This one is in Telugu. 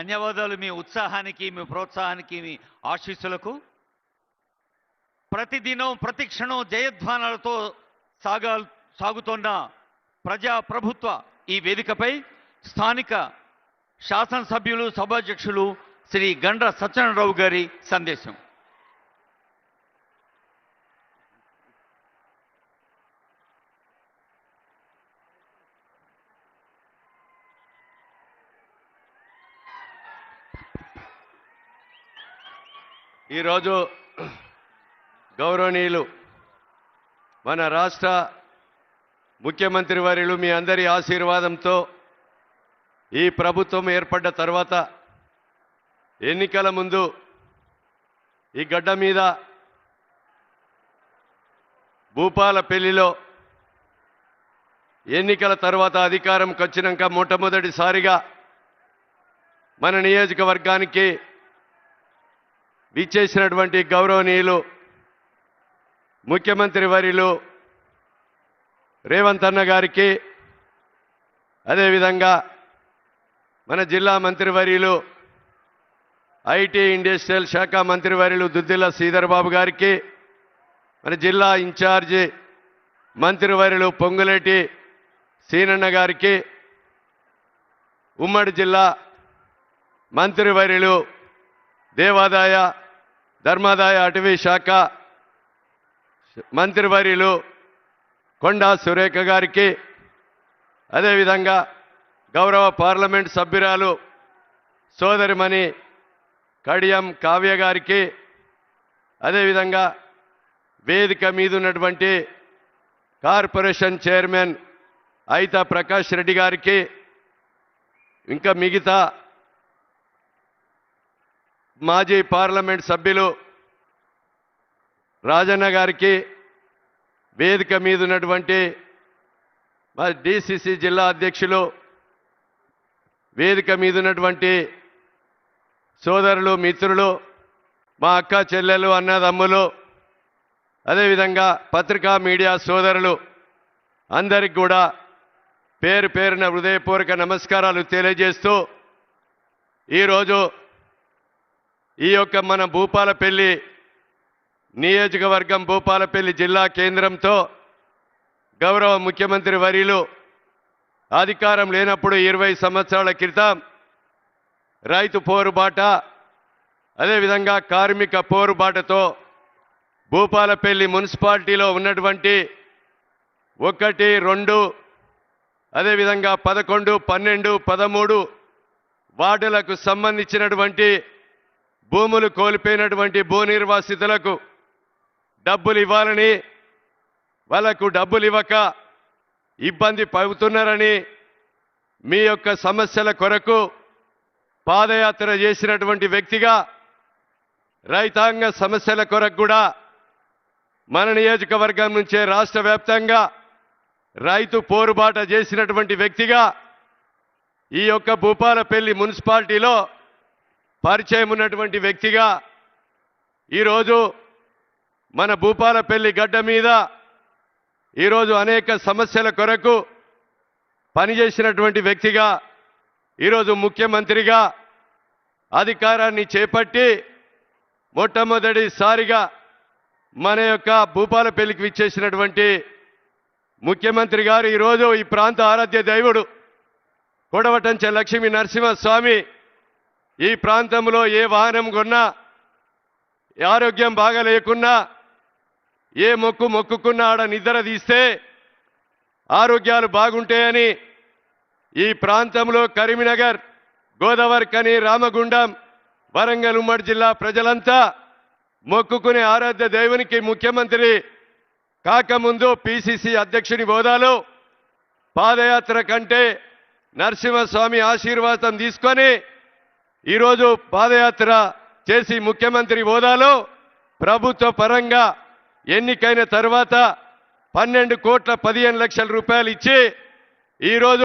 ధన్యవాదాలు మీ ఉత్సాహానికి, మీ ప్రోత్సాహానికి, మీ ఆశీస్సులకు. ప్రతిదినం ప్రతిక్షణం జయధ్వానాలతో సాగుతోన్న ప్రజా ప్రభుత్వ ఈ వేదికపై స్థానిక శాసనసభ్యులు సభాధ్యక్షులు శ్రీ గండ్ర సత్యనారాయణరావు గారి సందేశం. ఈరోజు గౌరవనీయులు మన రాష్ట్ర ముఖ్యమంత్రి వర్యులు మీ అందరి ఆశీర్వాదంతో ఈ ప్రభుత్వం ఏర్పడ్డ తర్వాత ఎన్నికల ముందు ఈ గడ్డ మీద భూపాలపల్లిలో ఎన్నికల తర్వాత అధికారంకి వచ్చినాక మొట్టమొదటిసారిగా మన నియోజకవర్గానికి విచ్చేసినటువంటి గౌరవనీయులు ముఖ్యమంత్రి వర్యులు రేవంత్ అన్న గారికి, అదేవిధంగా మన జిల్లా మంత్రివర్యులు ఐటీ ఇండస్ట్రియల్ శాఖ మంత్రివర్యులు దుద్దిల్ల శ్రీధర్ బాబు గారికి, మన జిల్లా ఇన్ఛార్జి మంత్రివర్యులు పొంగులేటి సీనన్న గారికి, ఉమ్మడి జిల్లా మంత్రివర్యులు దేవాదాయ ధర్మాదాయ అటవీ శాఖ మంత్రివర్యులు కొండా సురేఖ గారికి, అదేవిధంగా గౌరవ పార్లమెంట్ సభ్యురాలు సోదరిమణి కడియం కావ్య గారికి, అదేవిధంగా వేదిక మీద ఉన్నటువంటి కార్పొరేషన్ చైర్మన్ అయితా ప్రకాష్ రెడ్డి గారికి, ఇంకా మిగతా మాజీ పార్లమెంట్ సభ్యులు రాజన్న గారికి, వేదిక మీద ఉన్నటువంటి మా డిసిసి జిల్లా అధ్యక్షులు, వేదిక మీద ఉన్నటువంటి సోదరులు, మిత్రులు, మా అక్క చెల్లెలు, అన్నదమ్ములు, అదేవిధంగా పత్రికా మీడియా సోదరులు అందరికి కూడా పేరు పేరున హృదయపూర్వక నమస్కారాలు తెలియజేస్తూ, ఈరోజు ఈ యొక్క మన భూపాలపల్లి నియోజకవర్గం భూపాలపల్లి జిల్లా కేంద్రంతో గౌరవ ముఖ్యమంత్రి వర్యులు అధికారం లేనప్పుడు 20 సంవత్సరాల క్రితం రైతు పోరుబాట, అదేవిధంగా కార్మిక పోరుబాటతో భూపాలపల్లి మున్సిపాలిటీలో ఉన్నటువంటి 1, 2, అదేవిధంగా 11, 12, 13 వార్డులకు సంబంధించినటువంటి భూములు కోల్పోయినటువంటి భూ నిర్వాసితులకు డబ్బులు ఇవ్వాలని, వాళ్లకు డబ్బులు ఇవ్వక ఇబ్బంది పడుతున్నారని మీ యొక్క సమస్యల కొరకు పాదయాత్ర చేసినటువంటి వ్యక్తిగా, రైతాంగ సమస్యల కొరకు కూడా మన నియోజకవర్గం నుంచే రాష్ట్ర వ్యాప్తంగా రైతు పోరుబాట చేసినటువంటి వ్యక్తిగా ఈ యొక్క భూపాలపల్లి మున్సిపాలిటీలో పరిచయం ఉన్నటువంటి వ్యక్తిగా ఈరోజు మన భూపాలపల్లి గడ్డ మీద ఈరోజు అనేక సమస్యల కొరకు పనిచేసినటువంటి వ్యక్తిగా ఈరోజు ముఖ్యమంత్రిగా అధికారాన్ని చేపట్టి మొట్టమొదటిసారిగా మన యొక్క భూపాలపల్లికి విచ్చేసినటువంటి ముఖ్యమంత్రి గారు ఈరోజు ఈ ప్రాంత ఆరాధ్య దైవుడు కొడవటంచె లక్ష్మీ నరసింహస్వామి ఈ ప్రాంతంలో ఏ వాహనం కొన్నా, ఆరోగ్యం బాగా లేకున్నా, ఏ మొక్కుకున్నా ఆడ నిద్ర తీస్తే ఆరోగ్యాలు బాగుంటాయని ఈ ప్రాంతంలో కరీంనగర్, గోదావరిఖని, రామగుండం, వరంగల్ ఉమ్మడి జిల్లా ప్రజలంతా మొక్కుకునే ఆరాధ్య దేవునికి ముఖ్యమంత్రి కాకముందు పిసిసి అధ్యక్షుని హోదాలో పాదయాత్ర కంటే నరసింహస్వామి ఆశీర్వాదం తీసుకొని ఈరోజు పాదయాత్ర చేసి ముఖ్యమంత్రి హోదాలో ప్రభుత్వ పరంగా ఎన్నికైన తర్వాత 12,15,00,000 రూపాయలు ఇచ్చి ఈరోజు